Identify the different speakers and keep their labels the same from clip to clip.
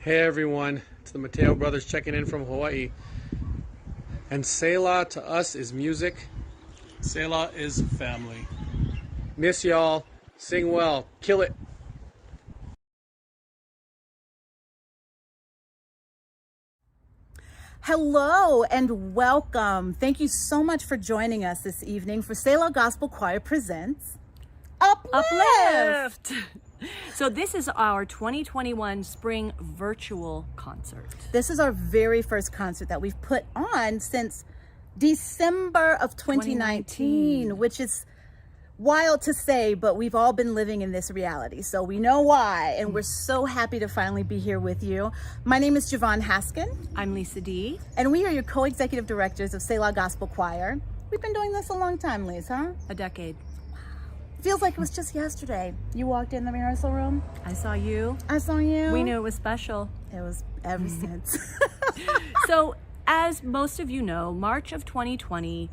Speaker 1: Hey everyone, it's the Mateo brothers checking in from Hawaii. And Selah to us is music.
Speaker 2: Selah is family.
Speaker 1: Miss y'all. Sing well. Kill it.
Speaker 3: Hello and welcome. Thank you so much for joining us this evening for Selah Gospel Choir presents UPLIFT.
Speaker 4: So this is our 2021 spring virtual concert.
Speaker 3: This is our very first concert that we've put on since December of 2019, which is wild to say, but we've all been living in this reality, so we know why, and we're so happy to finally be here with you. My name is Javon Haskin.
Speaker 4: I'm Lisa D.
Speaker 3: And we are your co-executive directors of Selah Gospel Choir. We've been doing this a long time, Lisa, huh?
Speaker 4: A decade.
Speaker 3: Feels like it was just yesterday. You walked in the rehearsal room.
Speaker 4: I saw you.
Speaker 3: I saw you.
Speaker 4: We knew it was special.
Speaker 3: It was ever since.
Speaker 4: So, as most of you know, March of 2020,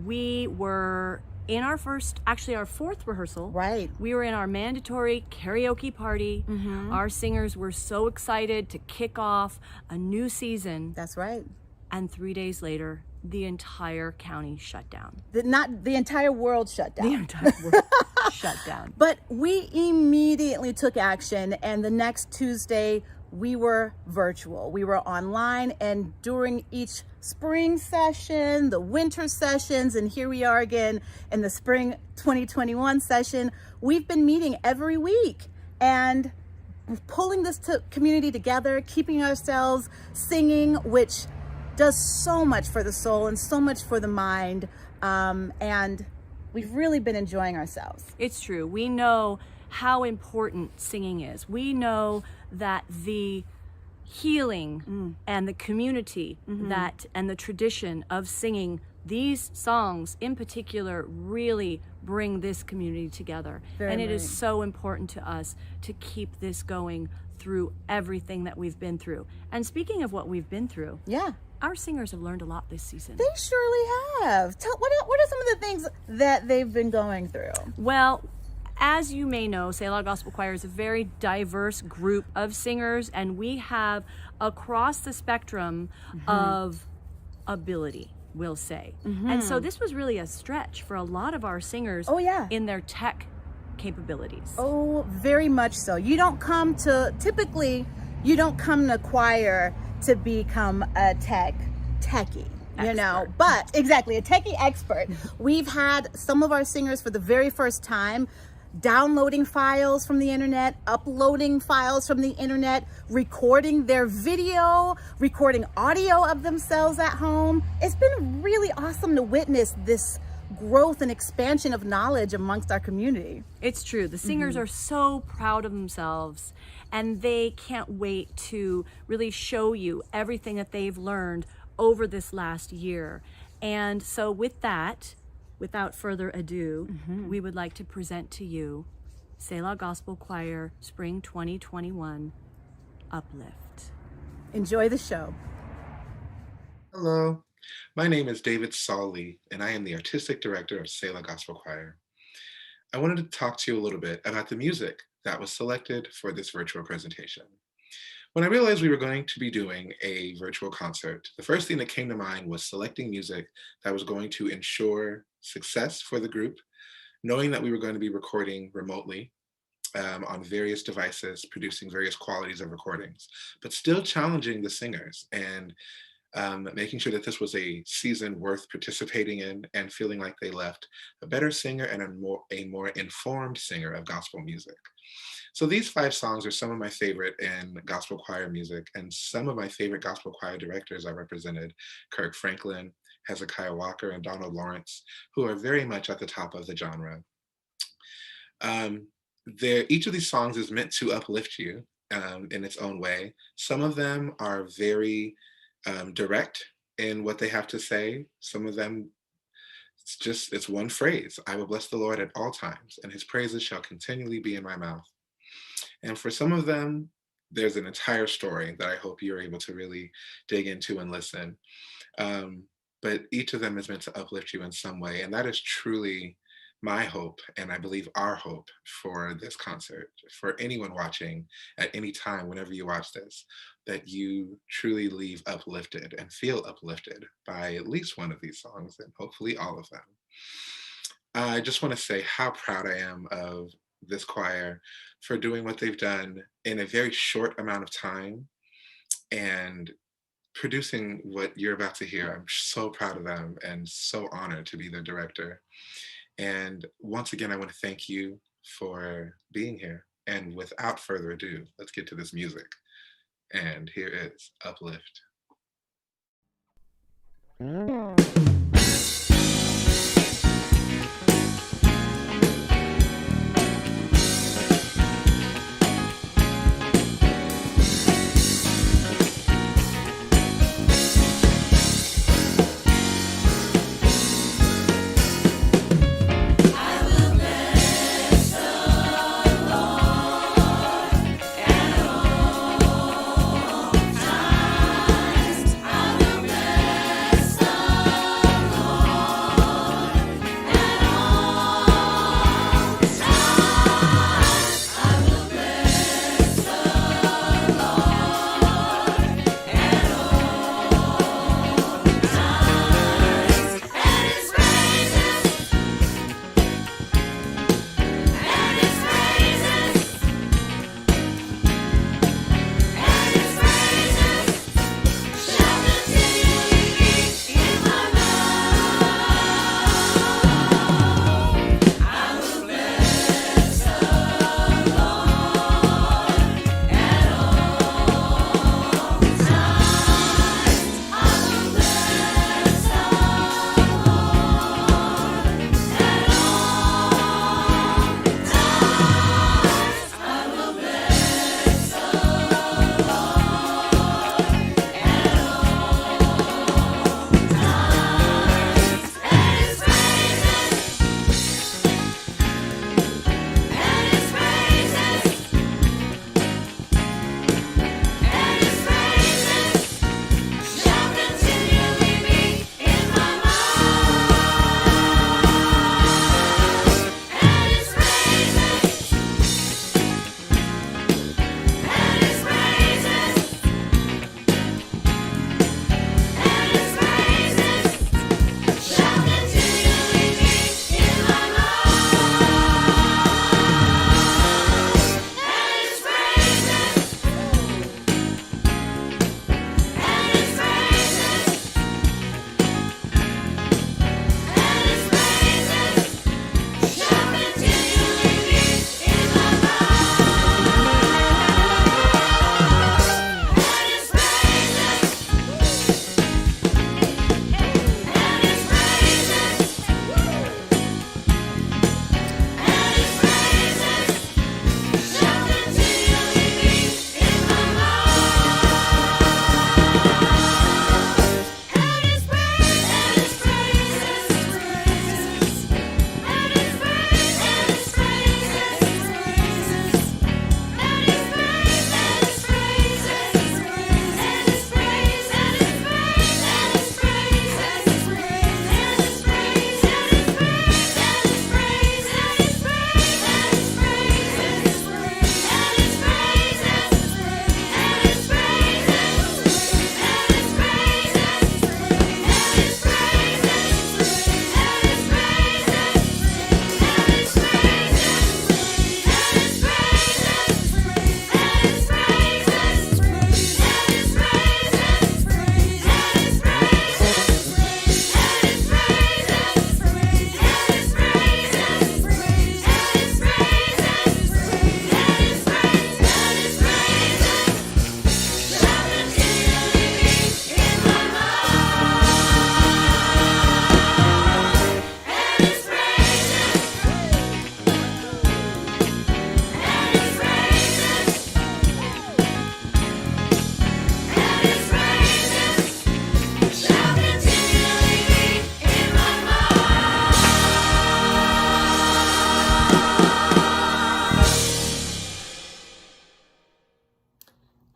Speaker 4: we were in our fourth rehearsal.
Speaker 3: Right.
Speaker 4: We were in our mandatory karaoke party. Our singers were so excited to kick off a new season.
Speaker 3: That's right.
Speaker 4: And 3 days later, the entire county shut down.
Speaker 3: Not the entire world shut down.
Speaker 4: The entire world shut down.
Speaker 3: But we immediately took action, and the next Tuesday, we were virtual. We were online, and during each spring session, the winter sessions, and here we are again in the spring 2021 session, we've been meeting every week and pulling this community together, keeping ourselves singing, which does so much for the soul and so much for the mind, and we've really been enjoying ourselves.
Speaker 4: It's true. We know how important singing is. We know that the healing and the community and the tradition of singing these songs in particular really bring this community together. And it is so important to us to keep this going through everything that we've been through. And speaking of what we've been through, our singers have learned a lot this season.
Speaker 3: They surely have. What are some of the things that they've been going through?
Speaker 4: Well, as you may know, Selah Gospel Choir is a very diverse group of singers, and we have across the spectrum of ability, we'll say. And so this was really a stretch for a lot of our singers in their tech capabilities.
Speaker 3: Oh, very much so. You don't come to choir to become a techie. You know, but exactly, a techie expert. We've had some of our singers for the very first time downloading files from the internet, uploading files from the internet, recording their video, recording audio of themselves at home. It's been really awesome to witness this growth and expansion of knowledge amongst our community.
Speaker 4: It's true. The singers are so proud of themselves, and they can't wait to really show you everything that they've learned over this last year. And so with that, without further ado, we would like to present to you Selah Gospel Choir Spring 2021 UPLIFT.
Speaker 3: Enjoy the show.
Speaker 5: Hello, my name is David Solly, and I am the Artistic Director of Selah Gospel Choir. I wanted to talk to you a little bit about the music that was selected for this virtual presentation. When I realized we were going to be doing a virtual concert, the first thing that came to mind was selecting music that was going to ensure success for the group, knowing that we were going to be recording remotely on various devices, producing various qualities of recordings, but still challenging the singers and making sure that this was a season worth participating in and feeling like they left a better singer and a more informed singer of gospel music. So these 5 songs are some of my favorite in gospel choir music, and some of my favorite gospel choir directors are represented: Kirk Franklin, Hezekiah Walker, and Donald Lawrence, who are very much at the top of the genre. Each of these songs is meant to uplift you in its own way. Some of them are very direct in what they have to say. Some of them, it's one phrase: I will bless the Lord at all times, and his praises shall continually be in my mouth. And for some of them, there's an entire story that I hope you're able to really dig into and listen. But each of them is meant to uplift you in some way. And that is truly my hope, and I believe our hope for this concert, for anyone watching at any time, whenever you watch this, that you truly leave uplifted and feel uplifted by at least one of these songs, and hopefully all of them. I just want to say how proud I am of this choir for doing what they've done in a very short amount of time and producing what you're about to hear. I'm so proud of them and so honored to be their director. And once again, I want to thank you for being here. And without further ado, let's get to this music. And here is Uplift.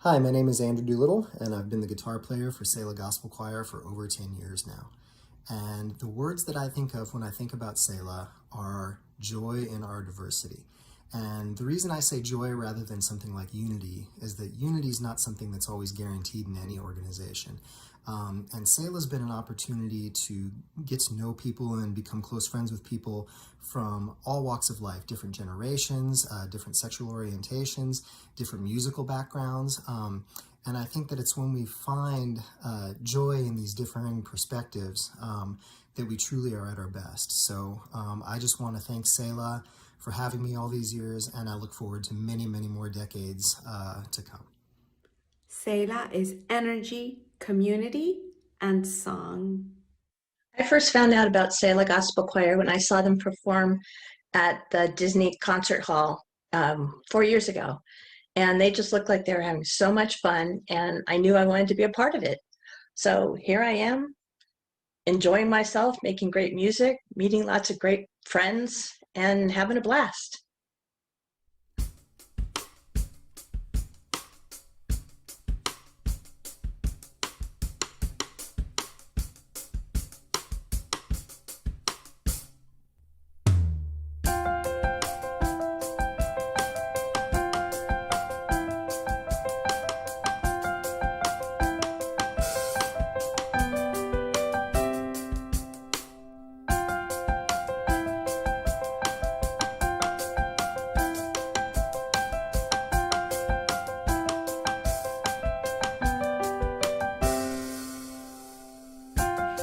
Speaker 6: Hi, my name is Andrew Doolittle, and I've been the guitar player for Selah Gospel Choir for over 10 years now. And the words that I think of when I think about Selah are joy in our diversity. And the reason I say joy rather than something like unity is that unity is not something that's always guaranteed in any organization. And Selah's been an opportunity to get to know people and become close friends with people from all walks of life, different generations, different sexual orientations, different musical backgrounds. And I think that it's when we find joy in these differing perspectives that we truly are at our best. So I just want to thank Selah for having me all these years, and I look forward to many, many more decades to come.
Speaker 7: Selah is energy, community, and song.
Speaker 8: I first found out about Selah Gospel Choir when I saw them perform at the Disney Concert Hall 4 years ago. And they just looked like they were having so much fun, and I knew I wanted to be a part of it. So here I am, enjoying myself, making great music, meeting lots of great friends, and having a blast.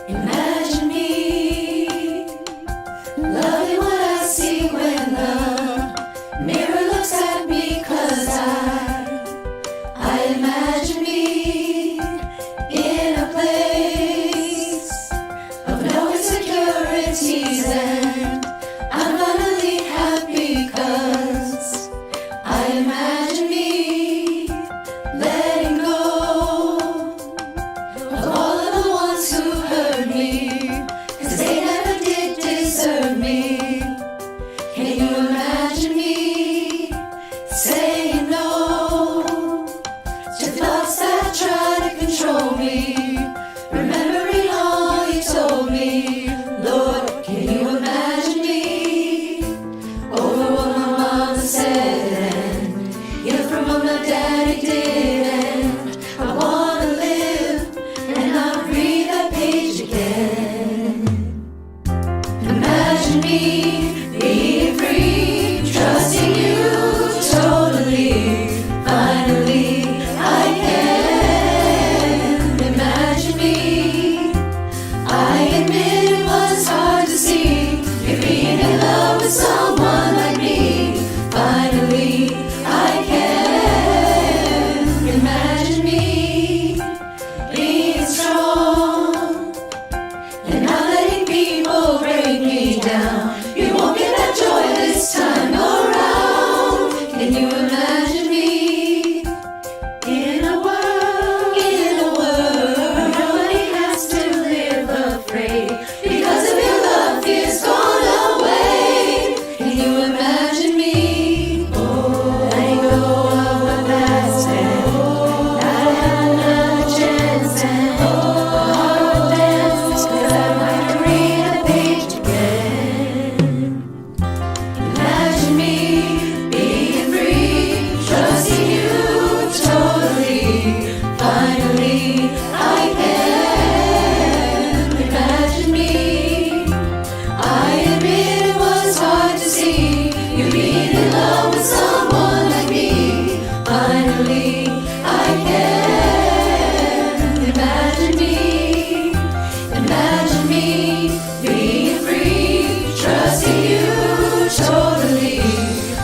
Speaker 9: Imagine me loving what I see when the mirror looks at me, 'cause I imagine me in a place of no insecurities, and I'm gonna lead happy 'cause I imagine me letting go of all of the ones who hurt me, 'cause they never did deserve me. Can you imagine me saying no to thoughts that try to control me, remembering all you told me? Lord, can you imagine me over what my mama said and heal from what my daddy did? And I wanna live and not read that page again. Imagine me being free, trusting you totally. Finally, I can imagine me. I admit it was hard to see you being in love with someone like me. Finally, I can imagine me being strong and not letting people break me down. You won't get that joy this time around. Can you imagine me in a world where nobody has to live afraid because of your love is gone away? Can you imagine me letting go of my past and not having another chance, and hard dance 'cause I might read a page again? Imagine me being free, trusting you totally. Finally, I can imagine me. I admit it was hard to see you being in love with someone like me. Finally, I can imagine me. Imagine me being free, trusting you totally.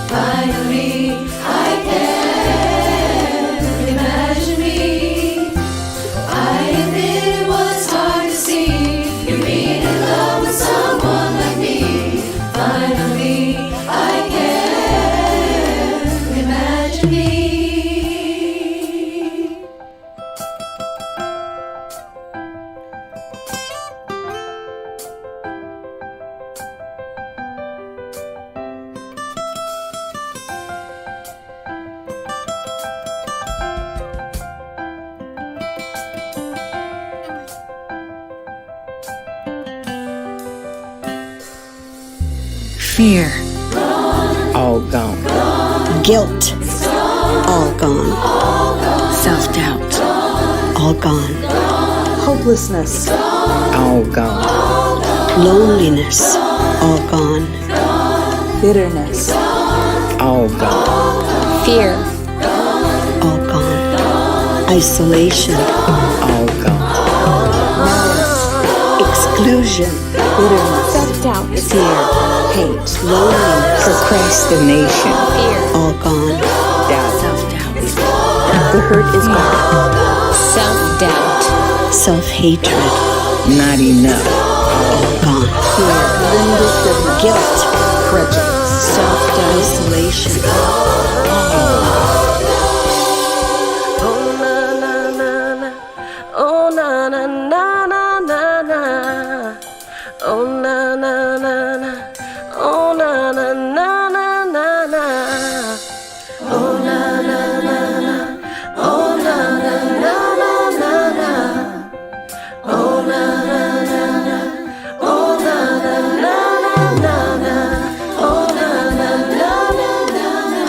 Speaker 9: Finally, I can imagine me. I admit it was hard to see you being in love with someone like me. Finally, I can imagine me.
Speaker 10: Fear, all gone.
Speaker 11: Guilt, all gone.
Speaker 10: Self-doubt,
Speaker 11: All gone.
Speaker 10: hopelessness, all gone.
Speaker 11: Loneliness, all gone.
Speaker 10: Bitterness, all gone.
Speaker 11: Fear, all gone. Isolation,
Speaker 10: All gone.
Speaker 11: exclusion,
Speaker 10: Bitterness,
Speaker 11: self-doubt,
Speaker 10: fear, hate,
Speaker 11: loneliness,
Speaker 10: procrastination,
Speaker 11: all gone.
Speaker 10: doubt,
Speaker 4: Self-doubt.
Speaker 11: The hurt is gone.
Speaker 8: Self-doubt.
Speaker 11: Self-hatred,
Speaker 10: not enough,
Speaker 11: all gone.
Speaker 10: fear, vindictiveness,
Speaker 11: Guilt,
Speaker 10: prejudice,
Speaker 11: self-doubt, isolation,
Speaker 9: Oh na na na na na na. Oh na na na na. Oh na na na na na na. Oh na na na na. Oh na na na na na na. Oh na na na na. Oh na na na na na na. Oh na na na na na na.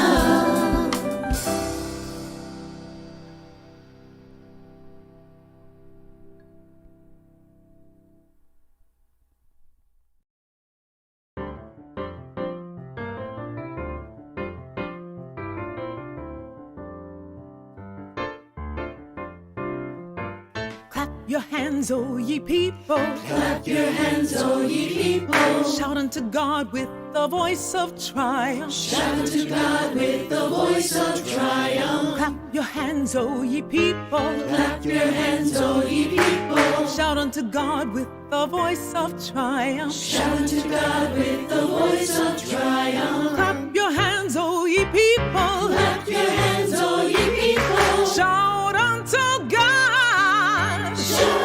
Speaker 12: Clap your hands, O ye people.
Speaker 9: Clap your hands, O ye people.
Speaker 12: Shout unto God with the voice of triumph.
Speaker 9: Shout unto God with the voice of triumph.
Speaker 12: Clap your hands, O ye people.
Speaker 9: Clap your hands, O ye people.
Speaker 12: Shout unto God with the voice of triumph.
Speaker 9: Shout unto God with the voice of triumph.
Speaker 12: Clap your hands, O ye people.
Speaker 9: Clap your hands, O ye people.
Speaker 12: Shout unto God.
Speaker 9: Shout.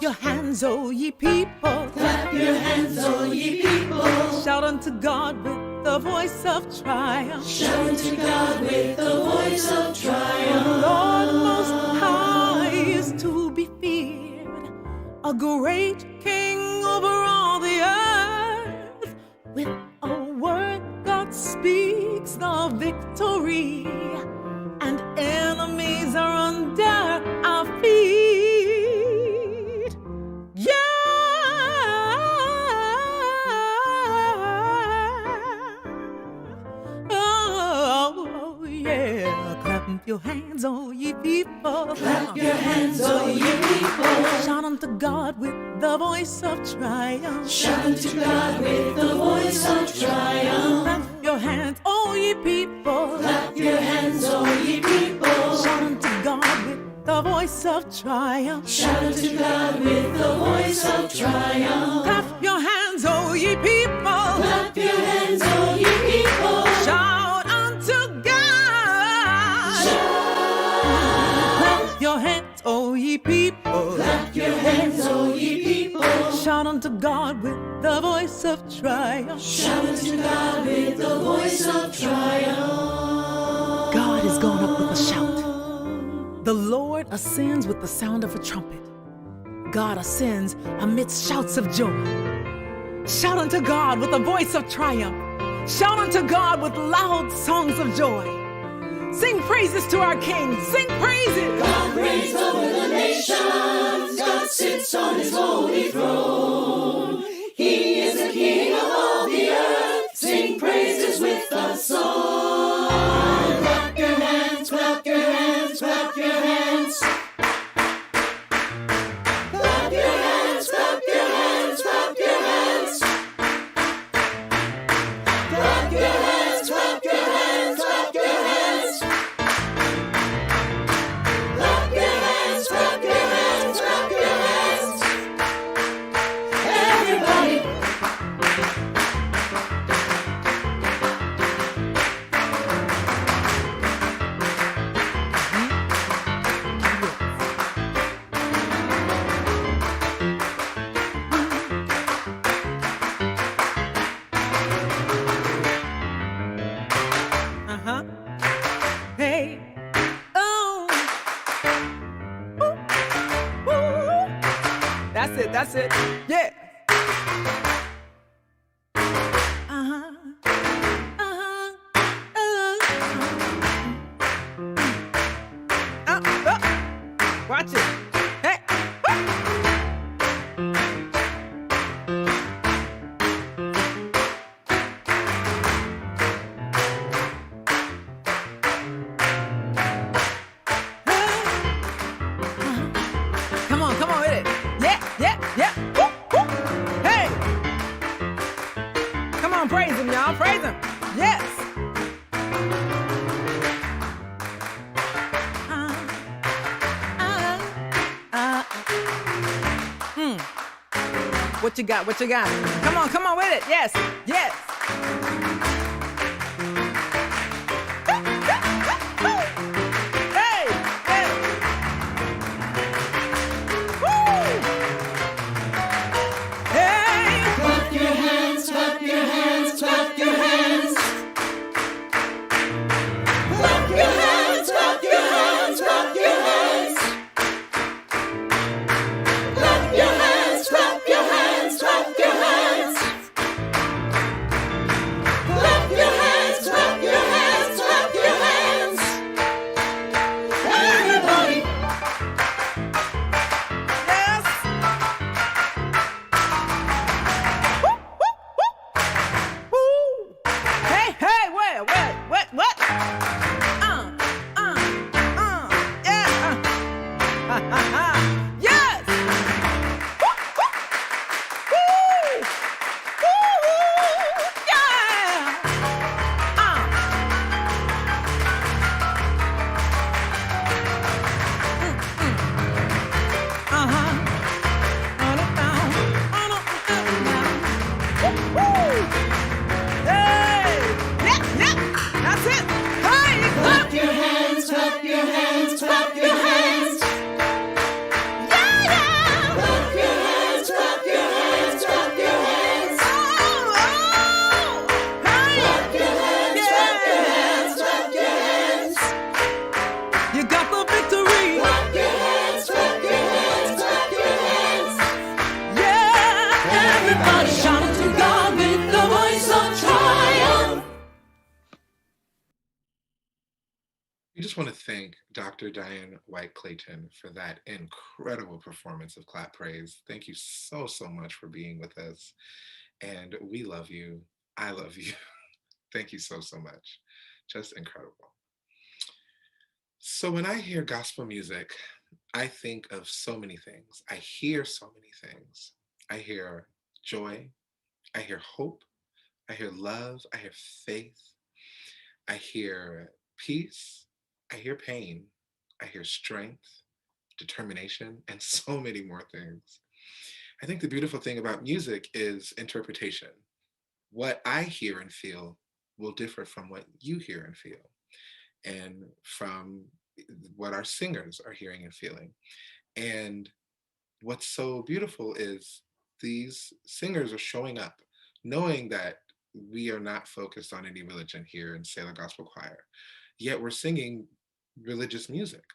Speaker 12: Your hands, O ye people.
Speaker 9: Clap your hands, O ye people.
Speaker 12: Shout unto God with the voice of triumph.
Speaker 9: Shout unto God with the voice of
Speaker 12: The
Speaker 9: triumph.
Speaker 12: Lord Most High is to be feared, a great King over all the earth. With a word God speaks the victory, and enemies are under our feet. Yeah. Oh, yeah. Clap your hands, oh ye people.
Speaker 9: Clap your hands, O ye people.
Speaker 12: Shout unto God with the voice of triumph.
Speaker 9: Shout unto God with the voice of triumph.
Speaker 12: Clap your hands, oh ye people.
Speaker 9: Clap your hands, O ye people.
Speaker 12: Shout unto God with the voice of triumph.
Speaker 9: Shout unto God with the voice of triumph.
Speaker 12: Clap your hands, oh ye people.
Speaker 9: Clap your hands, O ye people.
Speaker 12: Shout unto God. Clap your hands, oh ye people.
Speaker 9: Clap your hands, O ye people.
Speaker 12: Shout unto God with the voice of triumph.
Speaker 9: Shout unto God with the voice of triumph.
Speaker 12: God has gone up with a shout. The Lord ascends with the sound of a trumpet. God ascends amidst shouts of joy. Shout unto God with a voice of triumph. Shout unto God with loud songs of joy. Sing praises to our King. Sing praises.
Speaker 9: God reigns over the nations. God sits on his holy throne. He is the King of all the earth. Sing praises with a song. Clap your hands, clap your hands, clap your hands. Clap your hands, clap your hands, clap your hands. Clap your hands, clap your hands, clap your hands. Clap your hands, clap your hands, clap your hands. Everybody.
Speaker 12: Uh-huh. Hey. Oh. Ooh. Ooh. That's it. Yeah. Watch it. Hey. Come on with it. Yeah. Woo, woo. Hey. Come on, praise him, y'all. Praise him. Yes. What you got? What you got? Come on with it. Yes. Hey. Woo. Hey.
Speaker 9: Clap your hands, clap your hands, clap your hands. Clap your hands, clap your hands, clap your hands. Clap your hands, clap your hands, clap your hands. Clap your hands, clap your hands, clap your hands. Everybody.
Speaker 12: Yes. Woo. Hey, what? Yeah. Yes. Woo. Yeah. On it down. Woo. Hey. Yeah. That's it. Hey.
Speaker 9: Clap your hands, clap your hands, clap your hands.
Speaker 12: Yeah.
Speaker 9: Clap your hands, clap your hands, clap your hands.
Speaker 12: Oh. Hey.
Speaker 9: Clap your hands, clap your hands, clap your hands.
Speaker 12: You got the victory.
Speaker 9: Clap your hands, clap your hands, clap your hands.
Speaker 12: Yeah.
Speaker 9: Everybody shout to God with the voice of triumph.
Speaker 5: We just want to thank Dr. Diane White Clayton for that incredible performance of Clap Praise. Thank you so much for being with us. And we love you. I love you. Thank you so much. Just incredible. So when I hear gospel music, I think of so many things. I hear so many things. I hear joy. I hear hope. I hear love. I hear faith. I hear peace. I hear pain. I hear strength, determination, and so many more things. I think the beautiful thing about music is interpretation. What I hear and feel will differ from what you hear and feel, and from what our singers are hearing and feeling. And what's so beautiful is these singers are showing up, knowing that we are not focused on any religion here in Selah Gospel Choir, yet we're singing religious music.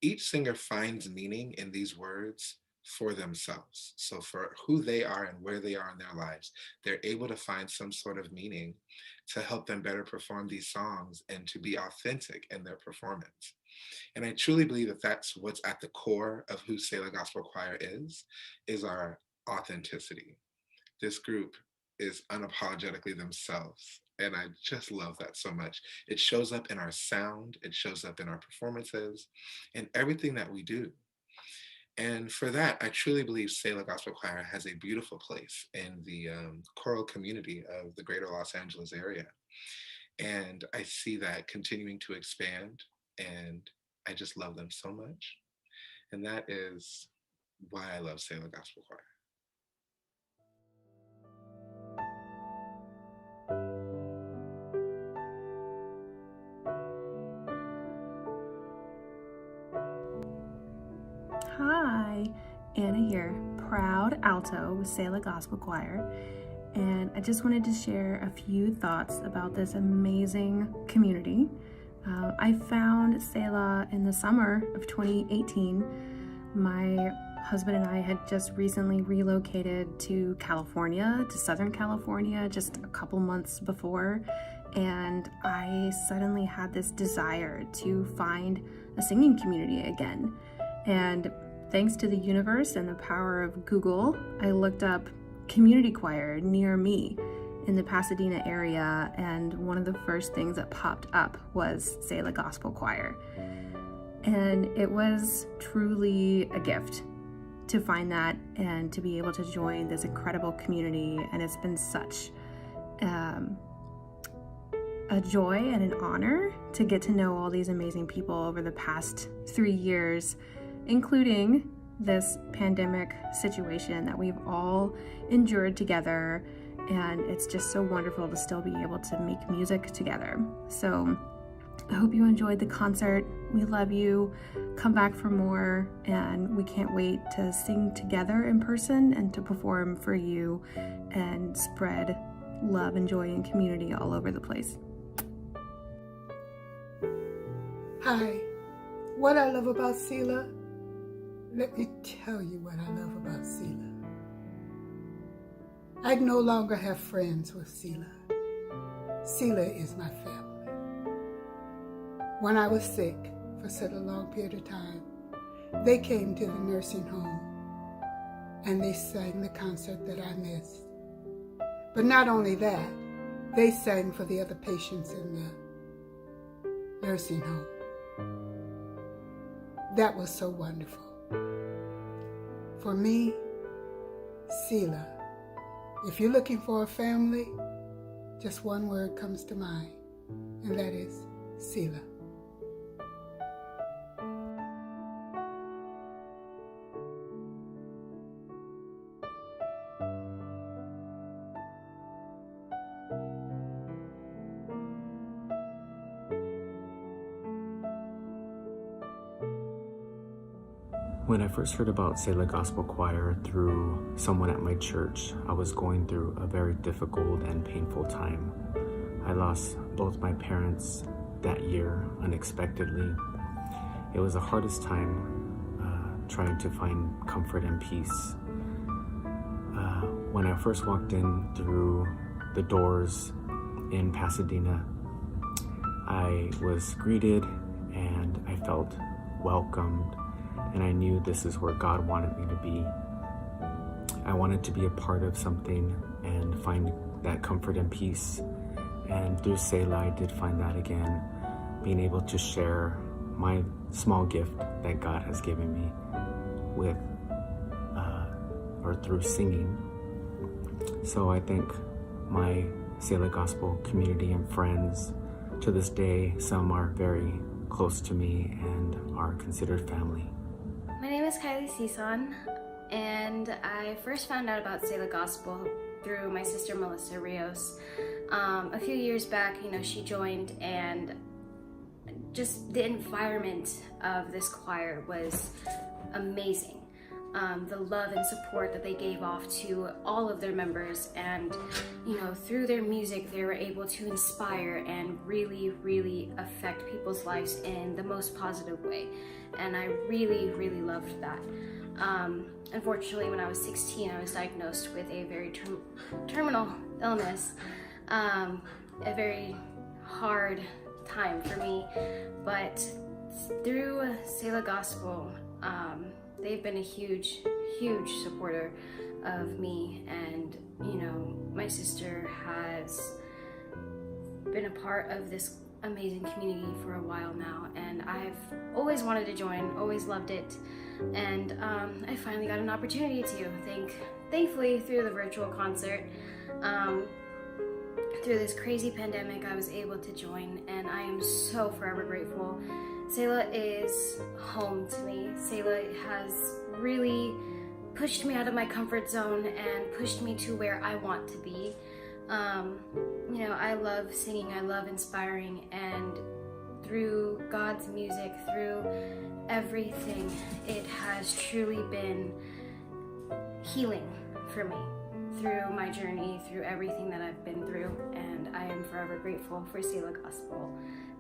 Speaker 5: Each singer finds meaning in these words for themselves. So for who they are and where they are in their lives, they're able to find some sort of meaning to help them better perform these songs and to be authentic in their performance. And I truly believe that that's what's at the core of who Selah Gospel Choir is our authenticity. This group is unapologetically themselves. And I just love that so much. It shows up in our sound, it shows up in our performances, and everything that we do. And for that, I truly believe Selah Gospel Choir has a beautiful place in the choral community of the greater Los Angeles area. And I see that continuing to expand, and I just love them so much. And that is why I love Selah Gospel Choir.
Speaker 13: Hi, Anna here, proud alto with Selah Gospel Choir, and I just wanted to share a few thoughts about this amazing community. I found Selah in the summer of 2018. My husband and I had just recently relocated to California, to Southern California, just a couple months before, and I suddenly had this desire to find a singing community again. And thanks to the universe and the power of Google, I looked up community choir near me in the Pasadena area, and one of the first things that popped up was Selah Gospel Choir. And it was truly a gift to find that and to be able to join this incredible community. And it's been such a joy and an honor to get to know all these amazing people over the past 3 years, including this pandemic situation that we've all endured together. And it's just so wonderful to still be able to make music together. So I hope you enjoyed the concert. We love you. Come back for more, and we can't wait to sing together in person and to perform for you and spread love and joy and community all over the place.
Speaker 14: Hi, what I love about Selah? Let me tell you what I love about Selah. I no longer have friends with Selah. Selah is my family. When I was sick for such a long period of time, they came to the nursing home and they sang the concert that I missed. But not only that, they sang for the other patients in the nursing home. That was so wonderful. For me, Selah. If you're looking for a family, just one word comes to mind, and that is Selah.
Speaker 15: When I first heard about Selah Gospel Choir through someone at my church, I was going through a very difficult and painful time. I lost both my parents that year unexpectedly. It was the hardest time trying to find comfort and peace. When I first walked in through the doors in Pasadena, I was greeted and I felt welcomed. And I knew this is where God wanted me to be. I wanted to be a part of something and find that comfort and peace. And through Selah, I did find that again, being able to share my small gift that God has given me with, or through singing. So I thank my Selah Gospel community and friends. To this day, some are very close to me and are considered family.
Speaker 16: My name is Kylie Cison, and I first found out about Selah Gospel through my sister Melissa Rios. A few years back, she joined, and just the environment of this choir was amazing. The love and support that they gave off to all of their members, and through their music they were able to inspire and really, really affect people's lives in the most positive way. And I really, really loved that. Unfortunately, when I was 16, I was diagnosed with a very terminal illness. A very hard time for me, but through Selah Gospel, they've been a huge, huge supporter of me, and my sister has been a part of this amazing community for a while now, and I've always wanted to join, always loved it, and I finally got an opportunity to. Thankfully, through the virtual concert, through this crazy pandemic, I was able to join, and I am so forever grateful. Selah is home to me. Selah has really pushed me out of my comfort zone and pushed me to where I want to be. I love singing, I love inspiring, and through God's music, through everything, it has truly been healing for me through my journey, through everything that I've been through, and I am forever grateful for Selah Gospel.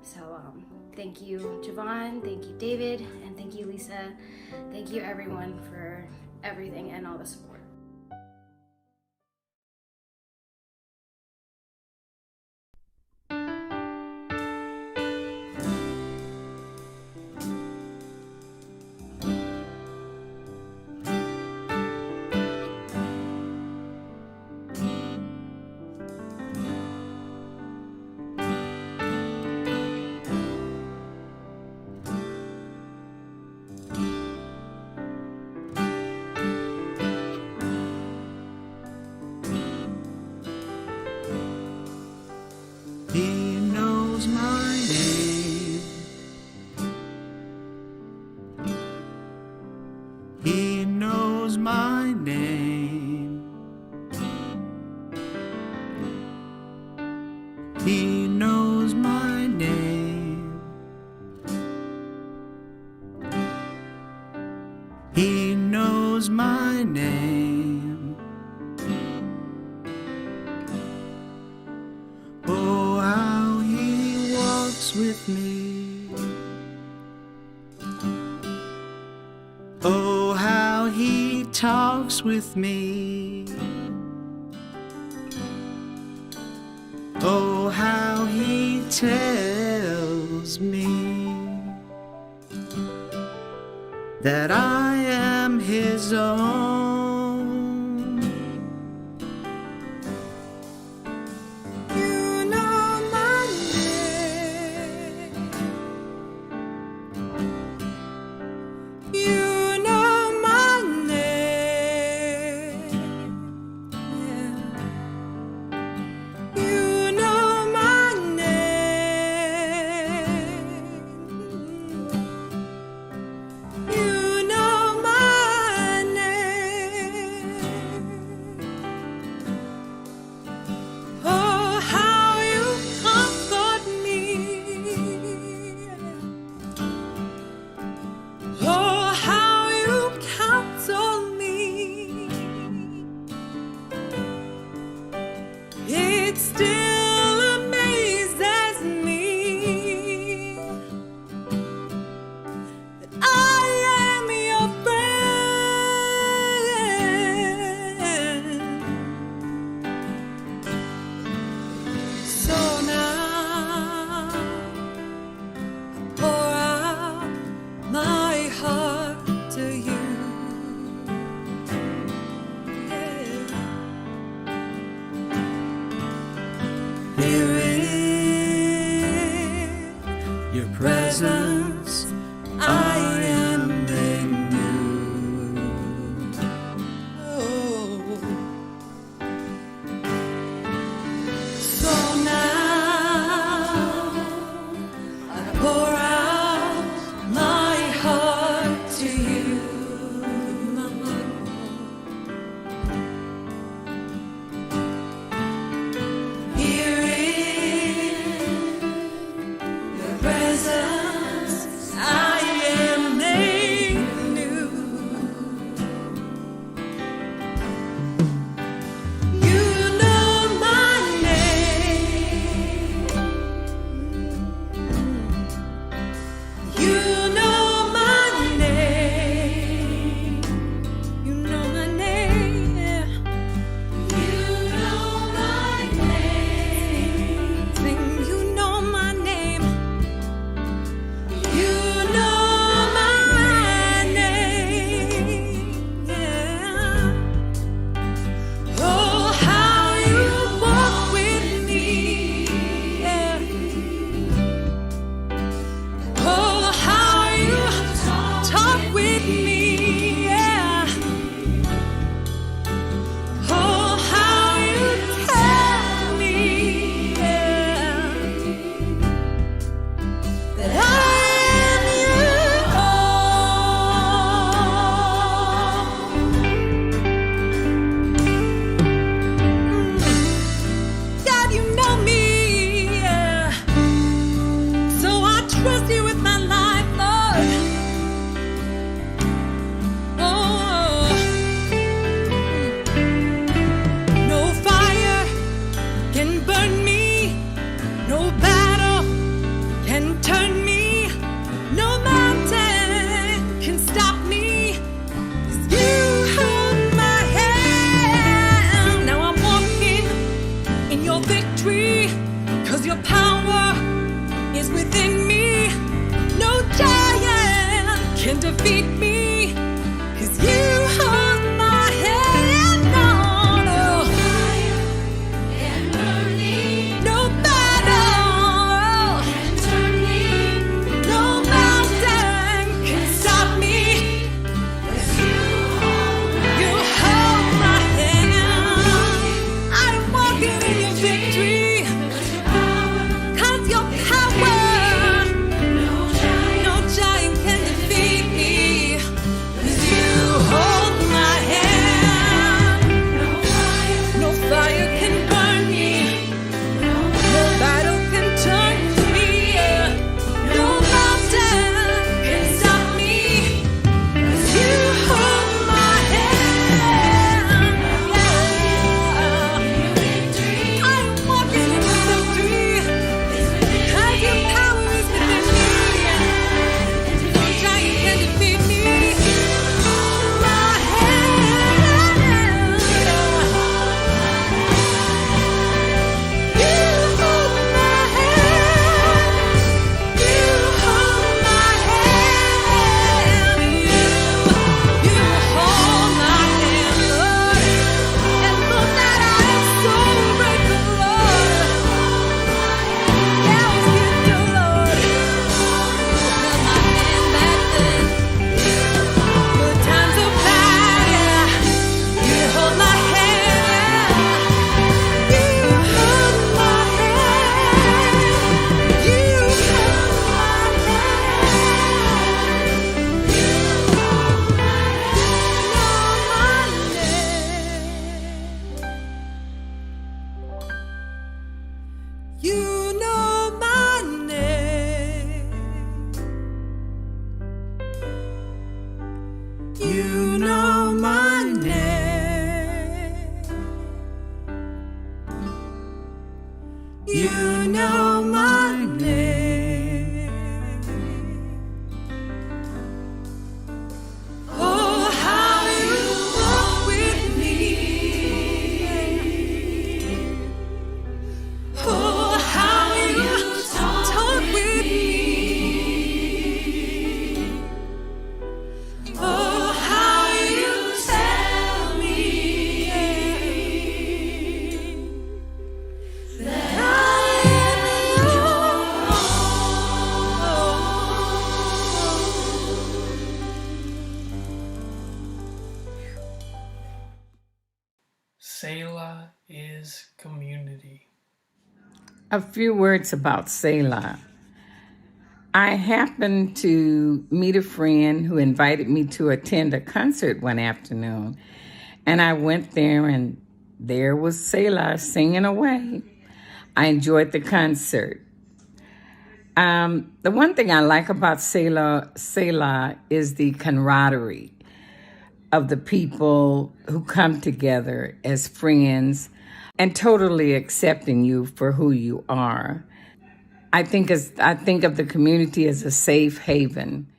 Speaker 16: So thank you, Javon, thank you, David, and thank you, Lisa. Thank you, everyone, for everything and all the support.
Speaker 17: He knows my name. Oh, how he walks with me. Oh, how he talks with me. Oh, how he tells me that I am his own. You know my name. You know my name. Yeah. You know my name. You know my name. Oh, how you comfort me. Oh, how you counsel me. It still amazes me that I am your friend. So now I pour out my heart to you. Yeah. Here in your presence, I am made new. Oh. So now I pour out my heart to you. Here in your presence, I am made new. You know my name. You know my name. You know my name. You know my name. Sing, you know my name. You know my name. Yeah. Oh, how you walk with me. Yeah. Oh, how you talk with me. Yeah. Oh, how you tell me, yeah, that I am your own. God, you know me, yeah. So I trust you with my life, Lord. Oh, no fire can burn me, no battle can turn me, no mountain can stop me, 'cause you hold my hand. Now I'm walking in your victory, 'cause your power is within me. No giant can defeat me, 'cause you hold my hand on. Oh, no battle can turn me, no mountain can stop me, 'cause you hold my hand. I'm walking in your victory, 'cause your You know my name. You know my name. Oh, how you walk with me. Oh, how you talk with me. Oh, how you tell me that I am yours.
Speaker 2: Selah is community.
Speaker 10: A few words about Selah. I happened to meet a friend who invited me to attend a concert one afternoon, and I went there, and there was Selah singing away. I enjoyed the concert. The one thing I like about Selah is the camaraderie of the people who come together as friends and totally accepting you for who you are. I think of the community as a safe haven.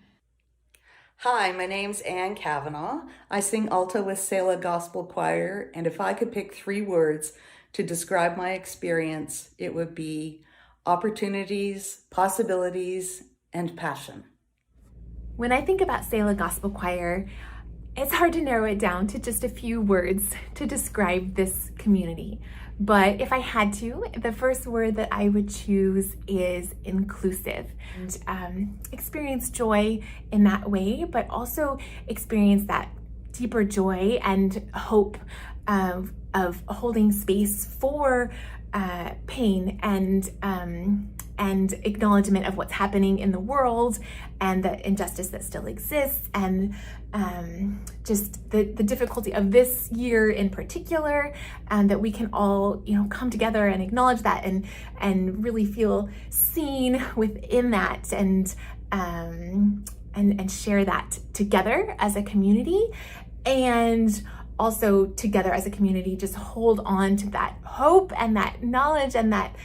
Speaker 18: Hi, my name's Ann Kavanaugh. I sing alto with Selah Gospel Choir, and if I could pick 3 words to describe my experience, it would be opportunities, possibilities, and passion.
Speaker 19: When I think about Selah Gospel Choir, it's hard to narrow it down to just a few words to describe this community. But if I had to, the first word that I would choose is inclusive. And experience joy in that way, but also experience that deeper joy and hope of holding space for pain and acknowledgement of what's happening in the world and the injustice that still exists, and just the difficulty of this year in particular, and that we can all come together and acknowledge that and really feel seen within that, and share that together as a community, and also together as a community just hold on to that hope and that knowledge and that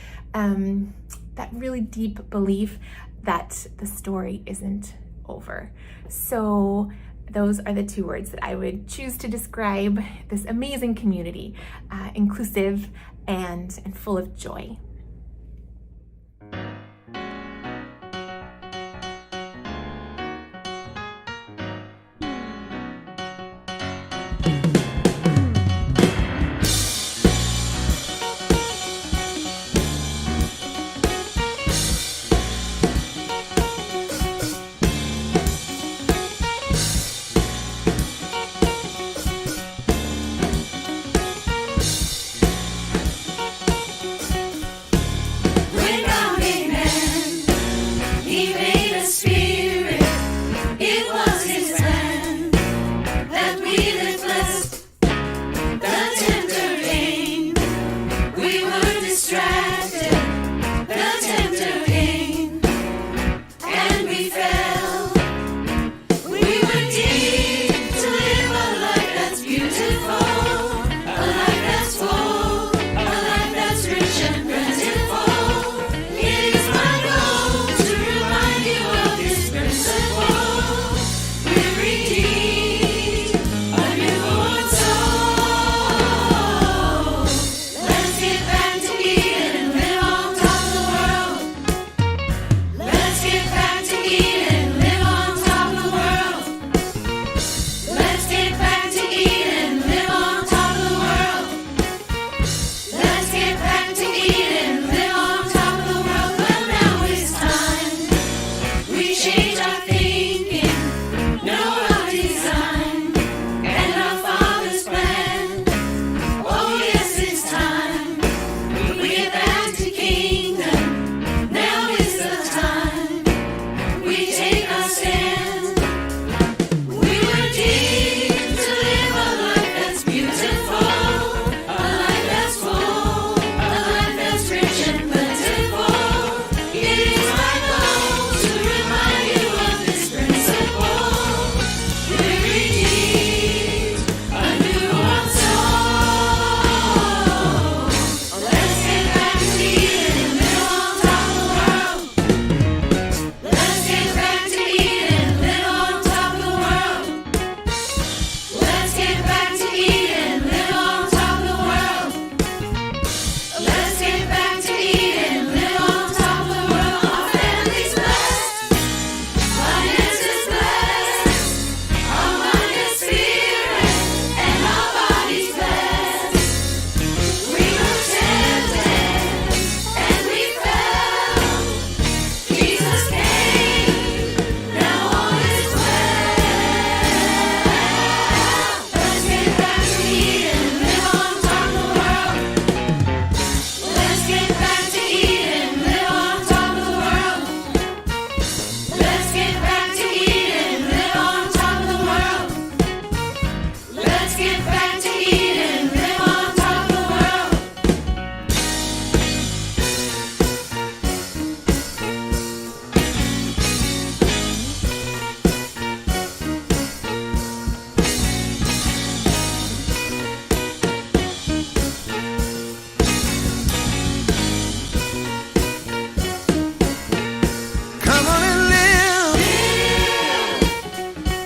Speaker 19: really deep belief that the story isn't over. So those are the 2 words that I would choose to describe this amazing community, inclusive and full of joy.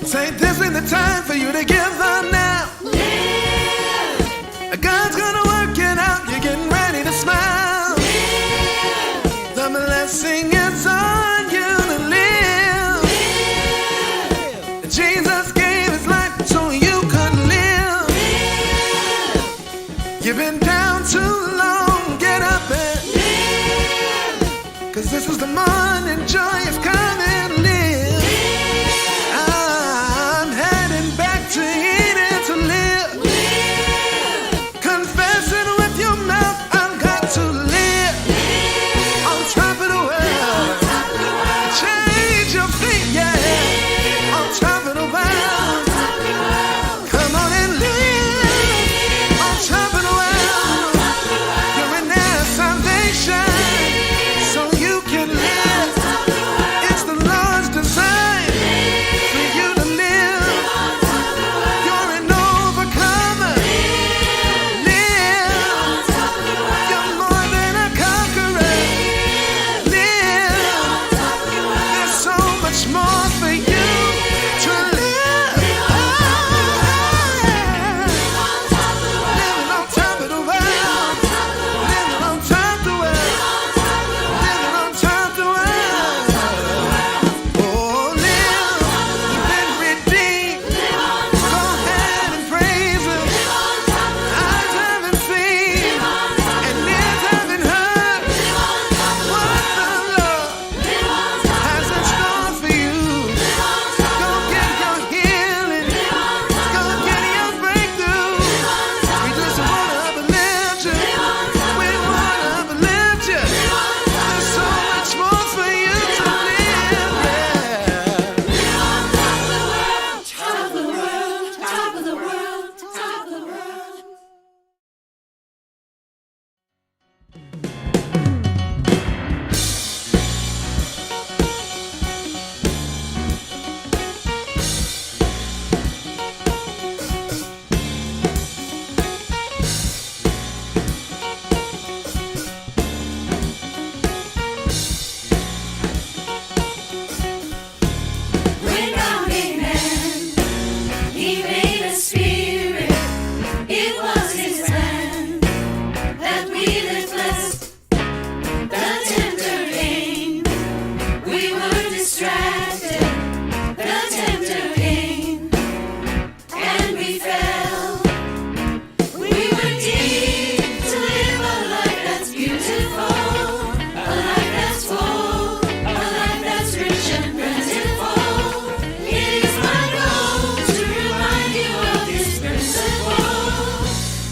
Speaker 9: Say this ain't the time for you to give up now. Live. God's gonna work it out. You're getting ready to smile. Live. The blessing is on you to live. Live. Jesus gave his life so you could live. Live. You've been down too long. Get up and live. 'Cause this is the morning joy is coming. Live. I'm heading back to Eden to live. Live. Confess it with your mouth. I've got to live. Live. On top of the world. Change your feet, yeah. On top of the world. Come on and live. On top of the world. You're in their salvation. So you can live. It's the Lord's design for you to live. You're an overcomer. Live. You're more than a conqueror. Live. There's so much more for you to live. Living on top of the world. Living on top of the world. Living on top of the world. Oh, live. You've been redeemed. Go ahead and praise him. Eyes haven't seen and ears haven't heard what the Lord has in store for you. Go get your healing. Go get your breakthrough. We just want to uplift you. We want to uplift you. There's so much more for you to live.
Speaker 17: Top of the world, top of the world, top of the world. When God made man, he made a spirit. It was his plan that we live blessed. The tempter came. We were distracted. The tempter came. And we fell. We were deep to live a life that's beautiful. A life that's full. A life that's rich and plentiful. It is my goal to remind you of this principle.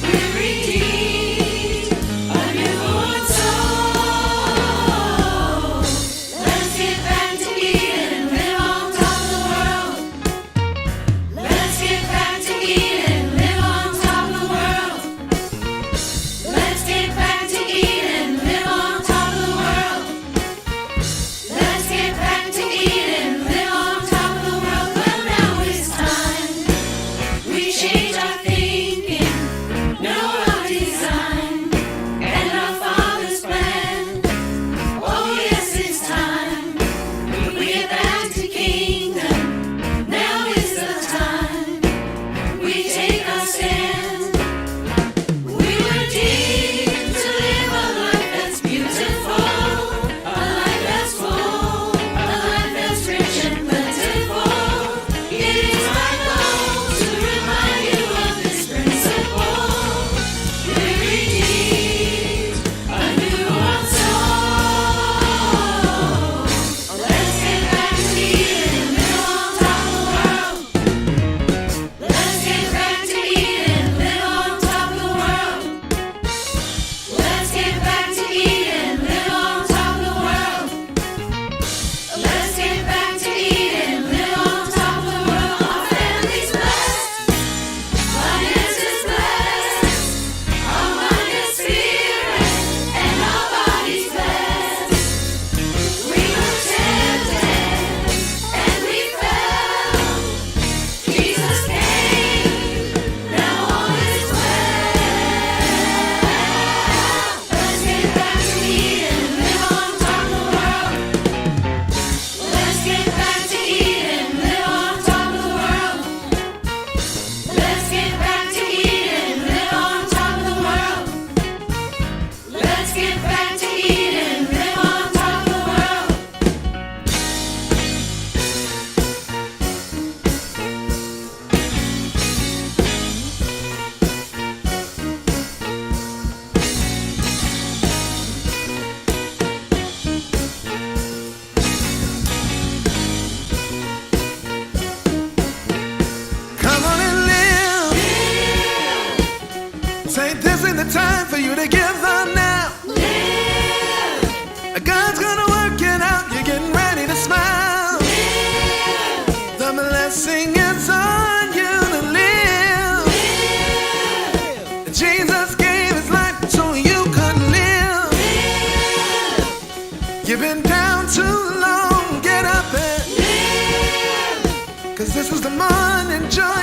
Speaker 17: We're redeemed, a newborn soul. Let's get back to Eden and live on top of the world. Let's get back to Eden and live on top of the world. Let's get back to Eden and live on top of the world. Let's get back to Eden and live on top of the world. Well, now it's time we change our thinking, know our design, and our Father's plan. Oh yes, it's time we get back to kingdom. Now is the time we take our stand. We were deemed to live a life that's beautiful, a life that's full, a life that's rich and plentiful. It is my goal to remind you of this principle. We're redeemed, a newborn soul. Let's get back to Eden and
Speaker 9: give up now. God's gonna work it out. You're getting ready to smile. The blessing is on you to live. Jesus gave his life so you could live. You've been down too long. Get up and live. 'Cause this is the morning joy.